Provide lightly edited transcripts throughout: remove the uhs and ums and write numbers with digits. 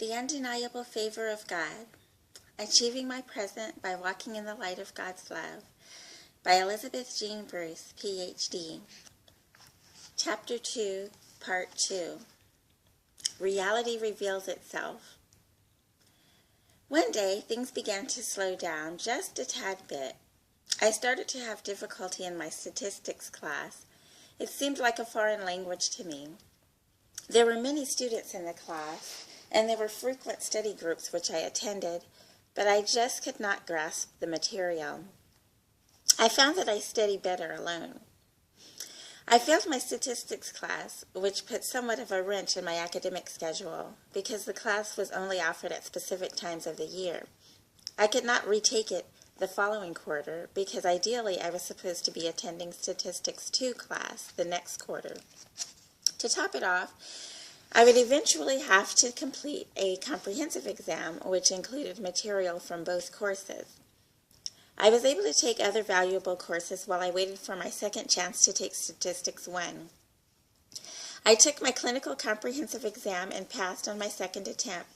The Undeniable Favor of God, Achieving My Present by Walking in the Light of God's Love, by Elizabeth Jean Bruce, Ph.D. Chapter 2, Part 2. Reality Reveals Itself. One day, things began to slow down just a tad bit. I started to have difficulty in my statistics class. It seemed like a foreign language to me. There were many students in the class, and there were frequent study groups which I attended, but I just could not grasp the material. I found that I studied better alone. I failed my statistics class, which put somewhat of a wrench in my academic schedule, because the class was only offered at specific times of the year. I could not retake it the following quarter, because ideally I was supposed to be attending Statistics 2 class the next quarter. To top it off, I would eventually have to complete a comprehensive exam, which included material from both courses. I was able to take other valuable courses while I waited for my second chance to take Statistics 1. I took my clinical comprehensive exam and passed on my second attempt.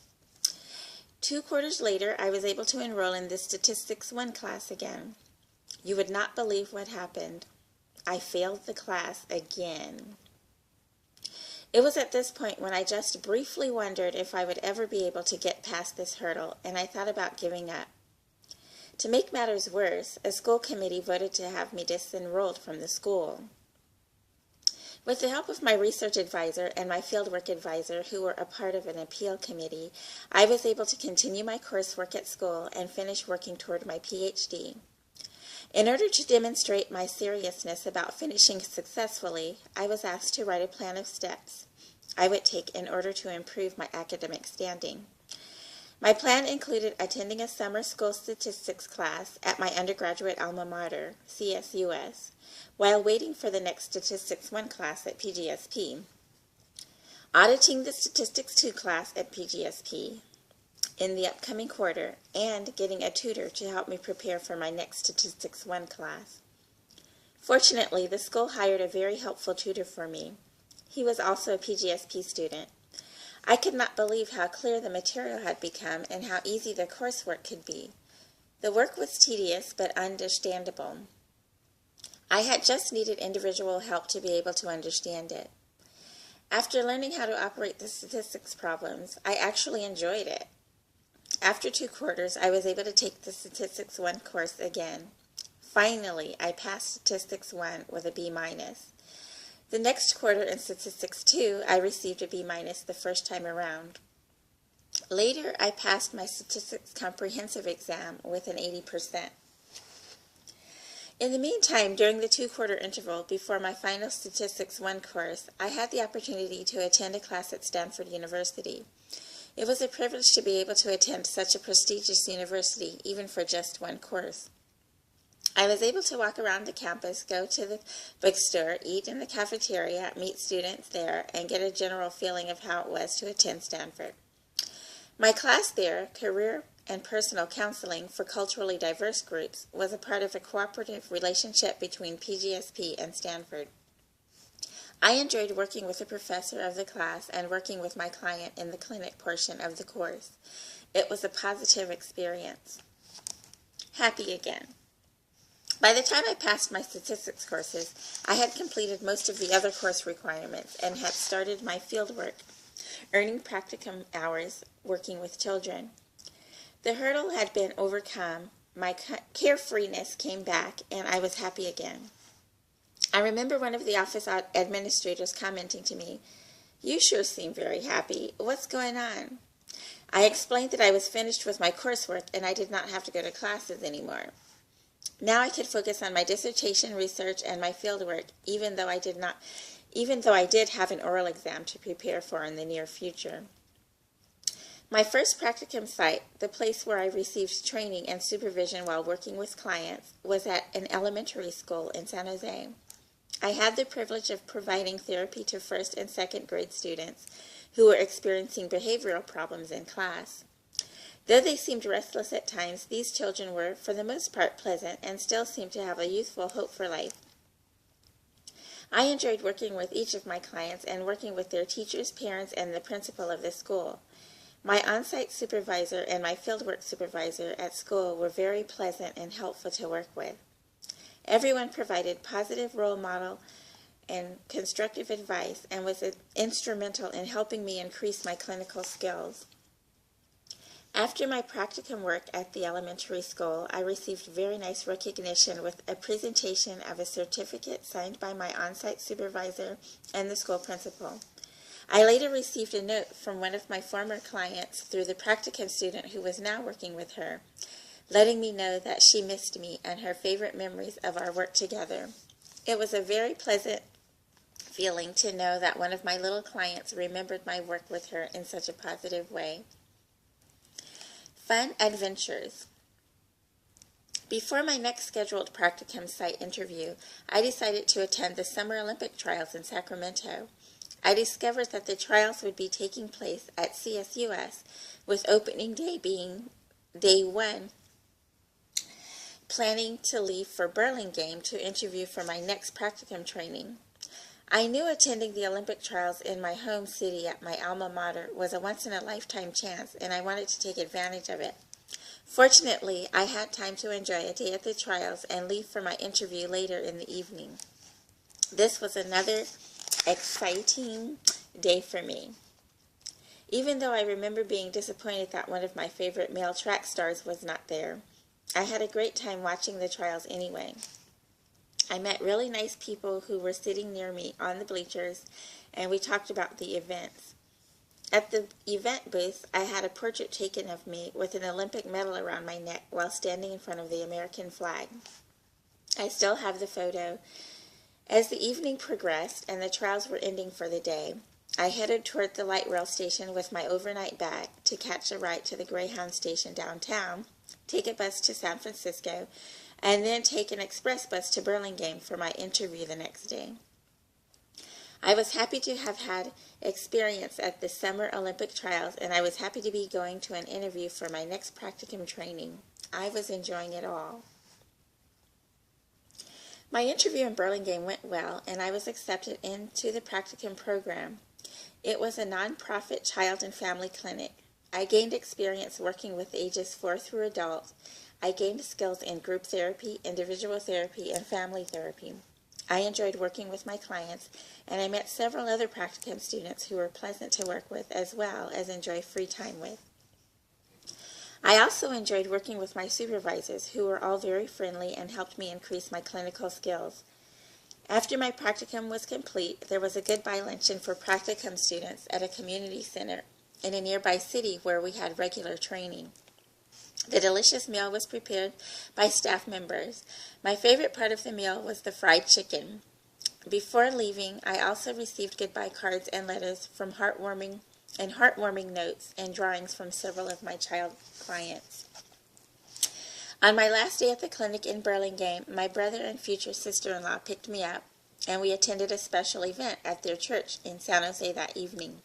2 quarters later, I was able to enroll in the Statistics 1 class again. You would not believe what happened. I failed the class again. It was at this point when I just briefly wondered if I would ever be able to get past this hurdle, and I thought about giving up. To make matters worse, a school committee voted to have me disenrolled from the school. With the help of my research advisor and my fieldwork advisor, who were a part of an appeal committee, I was able to continue my coursework at school and finish working toward my Ph.D. In order to demonstrate my seriousness about finishing successfully, I was asked to write a plan of steps I would take in order to improve my academic standing. My plan included attending a summer school statistics class at my undergraduate alma mater, CSUS, while waiting for the next Statistics 1 class at PGSP, auditing the Statistics 2 class at PGSP in the upcoming quarter, and getting a tutor to help me prepare for my next Statistics 1 class. Fortunately, the school hired a very helpful tutor for me. He was also a PGSP student. I could not believe how clear the material had become and how easy the coursework could be. The work was tedious but understandable. I had just needed individual help to be able to understand it. After learning how to operate the statistics problems, I actually enjoyed it. After 2 quarters, I was able to take the Statistics 1 course again. Finally, I passed Statistics 1 with a B-. The next quarter in Statistics 2, I received a B- the first time around. Later, I passed my Statistics Comprehensive exam with an 80%. In the meantime, during the 2-quarter interval before my final Statistics 1 course, I had the opportunity to attend a class at Stanford University. It was a privilege to be able to attend such a prestigious university, even for just 1 course. I was able to walk around the campus, go to the bookstore, eat in the cafeteria, meet students there, and get a general feeling of how it was to attend Stanford. My class there, Career and Personal Counseling for Culturally Diverse Groups, was a part of a cooperative relationship between PGSP and Stanford. I enjoyed working with the professor of the class and working with my client in the clinic portion of the course. It was a positive experience. Happy again. By the time I passed my statistics courses, I had completed most of the other course requirements and had started my fieldwork, earning practicum hours working with children. The hurdle had been overcome, my carefreeness came back, and I was happy again. I remember one of the office administrators commenting to me, "You sure seem very happy. What's going on?" I explained that I was finished with my coursework and I did not have to go to classes anymore. Now I could focus on my dissertation research and my fieldwork, even though I did have an oral exam to prepare for in the near future. My first practicum site, the place where I received training and supervision while working with clients, was at an elementary school in San Jose. I had the privilege of providing therapy to 1st and 2nd grade students who were experiencing behavioral problems in class. Though they seemed restless at times, these children were, for the most part, pleasant and still seemed to have a youthful hope for life. I enjoyed working with each of my clients and working with their teachers, parents, and the principal of the school. My on-site supervisor and my fieldwork supervisor at school were very pleasant and helpful to work with. Everyone provided positive role model and constructive advice and was instrumental in helping me increase my clinical skills. After my practicum work at the elementary school, I received very nice recognition with a presentation of a certificate signed by my on-site supervisor and the school principal. I later received a note from one of my former clients through the practicum student who was now working with her, letting me know that she missed me and her favorite memories of our work together. It was a very pleasant feeling to know that one of my little clients remembered my work with her in such a positive way. Fun adventures. Before my next scheduled practicum site interview, I decided to attend the Summer Olympic Trials in Sacramento. I discovered that the trials would be taking place at CSUS, with opening day being day 1, planning to leave for Burlingame to interview for my next practicum training. I knew attending the Olympic trials in my home city at my alma mater was a once-in-a-lifetime chance, and I wanted to take advantage of it. Fortunately, I had time to enjoy a day at the trials and leave for my interview later in the evening. This was another exciting day for me. Even though I remember being disappointed that one of my favorite male track stars was not there, I had a great time watching the trials anyway. I met really nice people who were sitting near me on the bleachers, and we talked about the events. At the event booth, I had a portrait taken of me with an Olympic medal around my neck while standing in front of the American flag. I still have the photo. As the evening progressed and the trials were ending for the day, I headed toward the light rail station with my overnight bag to catch a ride to the Greyhound station downtown, take a bus to San Francisco, and then take an express bus to Burlingame for my interview the next day. I was happy to have had experience at the Summer Olympic Trials, and I was happy to be going to an interview for my next practicum training. I was enjoying it all. My interview in Burlingame went well, and I was accepted into the practicum program. It was a nonprofit child and family clinic. I gained experience working with ages 4 through adult. I gained skills in group therapy, individual therapy, and family therapy. I enjoyed working with my clients, and I met several other practicum students who were pleasant to work with as well as enjoy free time with. I also enjoyed working with my supervisors, who were all very friendly and helped me increase my clinical skills. After my practicum was complete, there was a goodbye luncheon for practicum students at a community center in a nearby city where we had regular training. The delicious meal was prepared by staff members. My favorite part of the meal was the fried chicken. Before leaving, I also received goodbye cards and letters from heartwarming notes and drawings from several of my child clients. On my last day at the clinic in Burlingame, my brother and future sister-in-law picked me up, and we attended a special event at their church in San Jose that evening.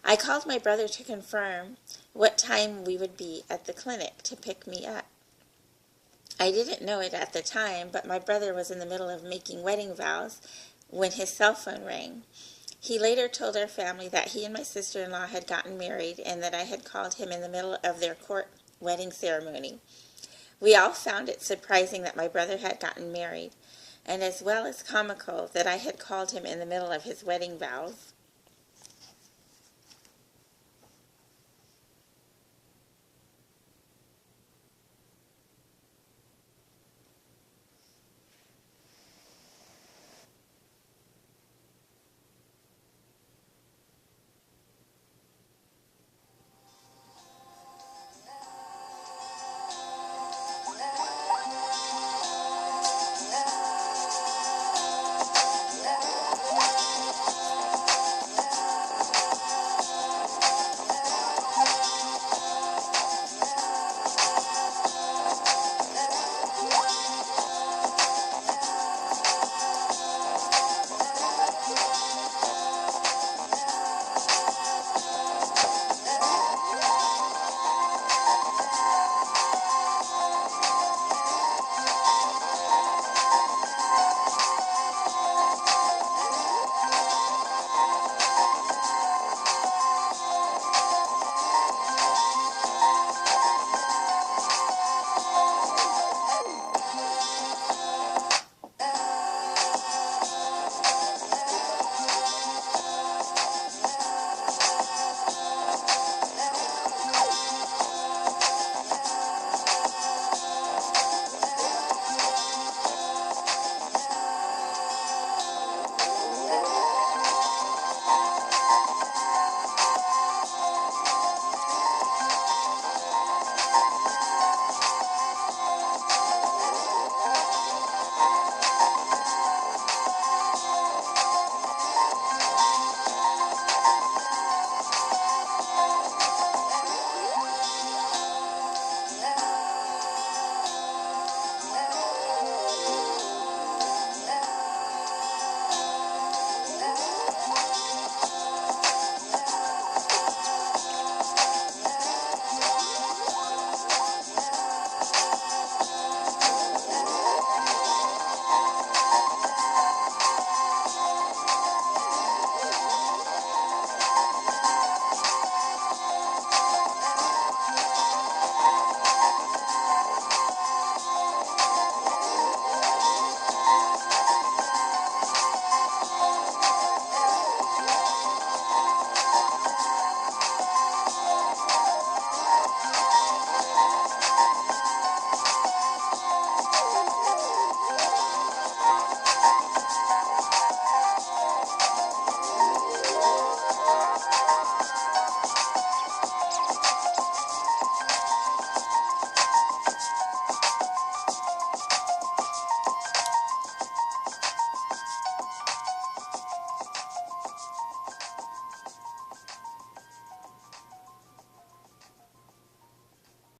I called my brother to confirm what time we would be at the clinic to pick me up. I didn't know it at the time, but my brother was in the middle of making wedding vows when his cell phone rang. He later told our family that he and my sister-in-law had gotten married and that I had called him in the middle of their court wedding ceremony. We all found it surprising that my brother had gotten married, and as well as comical that I had called him in the middle of his wedding vows.